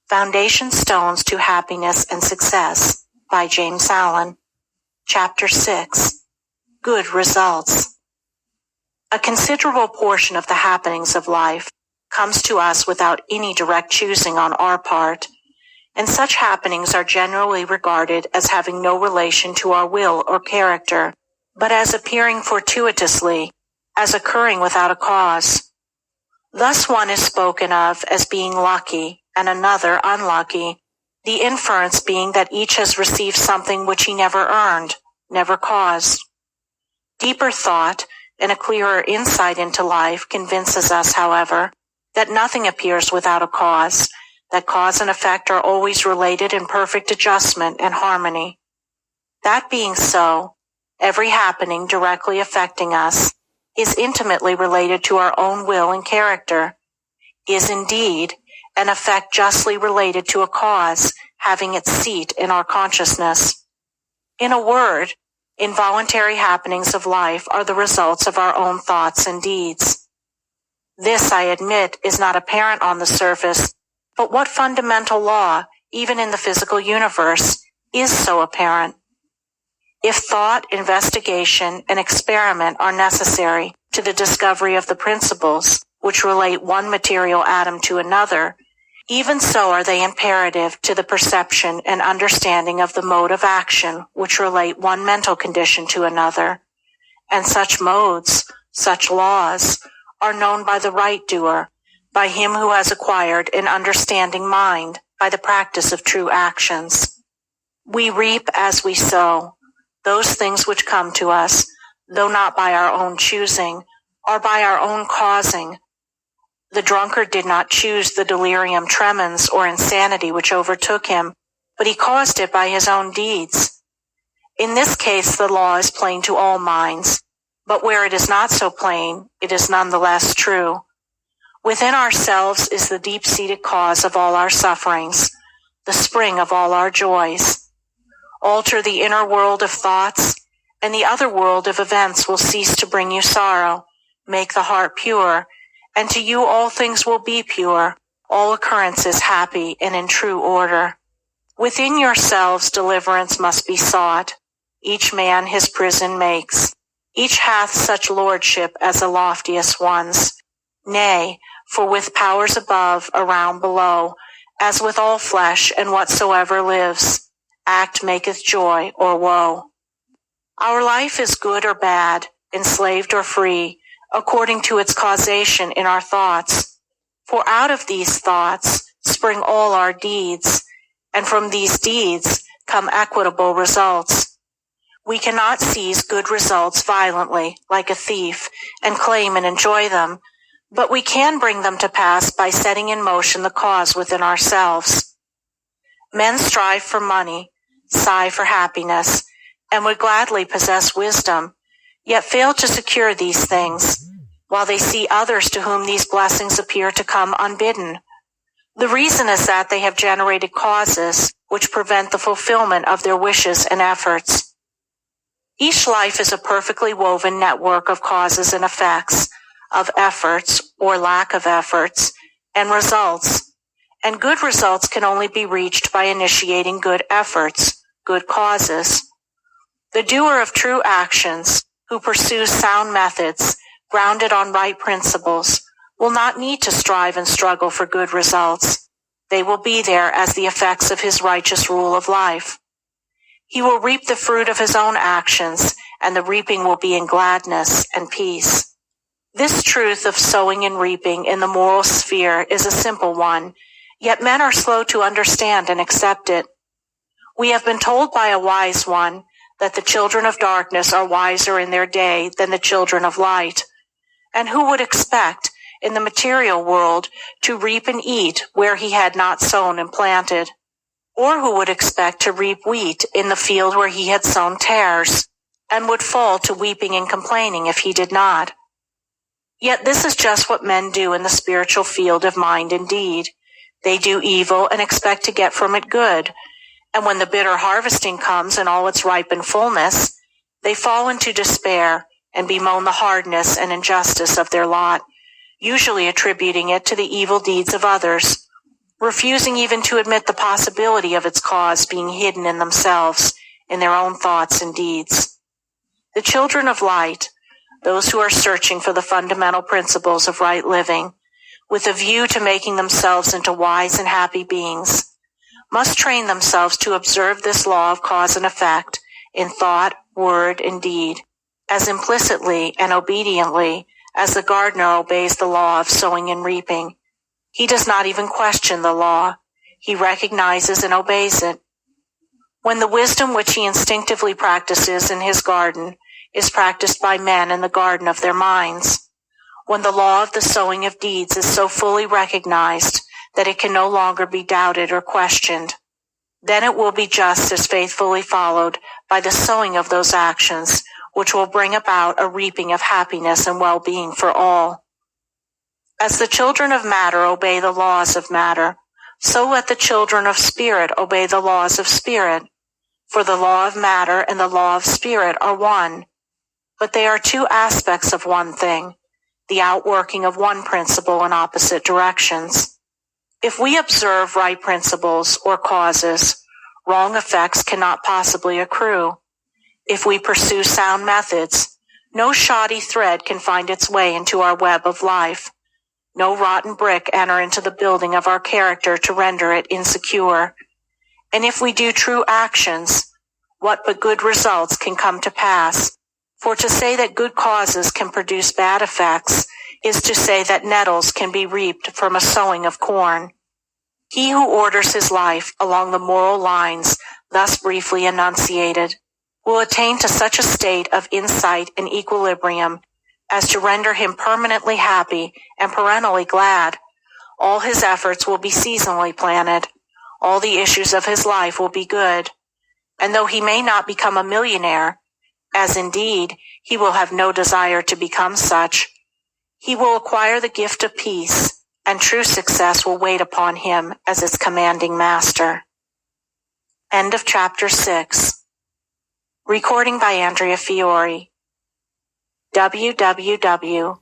Foundation Stones to Happiness and Success by James Allen. Chapter 6. Good Results. A considerable portion of the happenings of life comes to us without any direct choosing on our part, and such happenings are generally regarded as having no relation to our will or character, but as appearing fortuitously, as occurring without a cause. Thus one is spoken of as being lucky and another unlucky, the inference being that each has received something which he never earned, never caused. Deeper thought and a clearer insight into life convinces us, however, that nothing appears without a cause, that cause and effect are always related in perfect adjustment and harmony. That being so, every happening directly affecting us is intimately related to our own will and character, is indeed an effect justly related to a cause having its seat in our consciousness. In a word, involuntary happenings of life are the results of our own thoughts and deeds. This, I admit, is not apparent on the surface, but what fundamental law, even in the physical universe, is so apparent? If thought, investigation, and experiment are necessary to the discovery of the principles which relate one material atom to another, even so are they imperative to the perception and understanding of the mode of action which relate one mental condition to another. And such modes, such laws, are known by the right doer, by him who has acquired an understanding mind, by the practice of true actions. We reap as we sow. Those things which come to us, though not by our own choosing, are by our own causing. The drunkard did not choose the delirium tremens or insanity which overtook him, but he caused it by his own deeds. In this case, the law is plain to all minds, but where it is not so plain, it is none the less true. Within ourselves is the deep-seated cause of all our sufferings, the spring of all our joys. Alter the inner world of thoughts, and the other world of events will cease to bring you sorrow, make the heart pure, and to you all things will be pure, all occurrences happy and in true order. Within yourselves deliverance must be sought. Each man his prison makes. Each hath such lordship as the loftiest ones. Nay, for with powers above, around, below, as with all flesh and whatsoever lives, act maketh joy or woe. Our life is good or bad, enslaved or free, according to its causation in our thoughts. For out of these thoughts spring all our deeds, and from these deeds come equitable results. We cannot seize good results violently, like a thief, and claim and enjoy them, but we can bring them to pass by setting in motion the cause within ourselves. Men strive for money, sigh for happiness, and would gladly possess wisdom, yet fail to secure these things, while they see others to whom these blessings appear to come unbidden. The reason is that they have generated causes which prevent the fulfillment of their wishes and efforts. Each life is a perfectly woven network of causes and effects, of efforts or lack of efforts, and results. And good results can only be reached by initiating good efforts, good causes. The doer of true actions, who pursues sound methods, grounded on right principles, will not need to strive and struggle for good results. They will be there as the effects of his righteous rule of life. He will reap the fruit of his own actions, and the reaping will be in gladness and peace. This truth of sowing and reaping in the moral sphere is a simple one, yet men are slow to understand and accept it. We have been told by a wise one that the children of darkness are wiser in their day than the children of light. And who would expect, in the material world, to reap and eat where he had not sown and planted? Or who would expect to reap wheat in the field where he had sown tares, and would fall to weeping and complaining if he did not? Yet this is just what men do in the spiritual field of mind and deed. They do evil and expect to get from it good, and when the bitter harvesting comes in all its ripened fullness, they fall into despair and bemoan the hardness and injustice of their lot, usually attributing it to the evil deeds of others, refusing even to admit the possibility of its cause being hidden in themselves, in their own thoughts and deeds. The children of light, those who are searching for the fundamental principles of right living, with a view to making themselves into wise and happy beings, must train themselves to observe this law of cause and effect in thought, word, and deed, as implicitly and obediently as the gardener obeys the law of sowing and reaping. He does not even question the law. He recognizes and obeys it. When the wisdom which he instinctively practices in his garden is practiced by men in the garden of their minds, when the law of the sowing of deeds is so fully recognized that it can no longer be doubted or questioned, then it will be just as faithfully followed by the sowing of those actions which will bring about a reaping of happiness and well-being for all. As the children of matter obey the laws of matter, so let the children of spirit obey the laws of spirit. For the law of matter and the law of spirit are one, but they are two aspects of one thing, the outworking of one principle in opposite directions. If we observe right principles or causes, wrong effects cannot possibly accrue. If we pursue sound methods, no shoddy thread can find its way into our web of life. No rotten brick enter into the building of our character to render it insecure. And if we do true actions, what but good results can come to pass? For to say that good causes can produce bad effects is to say that nettles can be reaped from a sowing of corn. He who orders his life along the moral lines thus briefly enunciated will attain to such a state of insight and equilibrium as to render him permanently happy and perennially glad. All his efforts will be seasonally planted. All the issues of his life will be good. And though he may not become a millionaire, as indeed he will have no desire to become such, he will acquire the gift of peace, and true success will wait upon him as its commanding master. End of chapter 6. Recording by Andrea Fiore. www.anfiore.com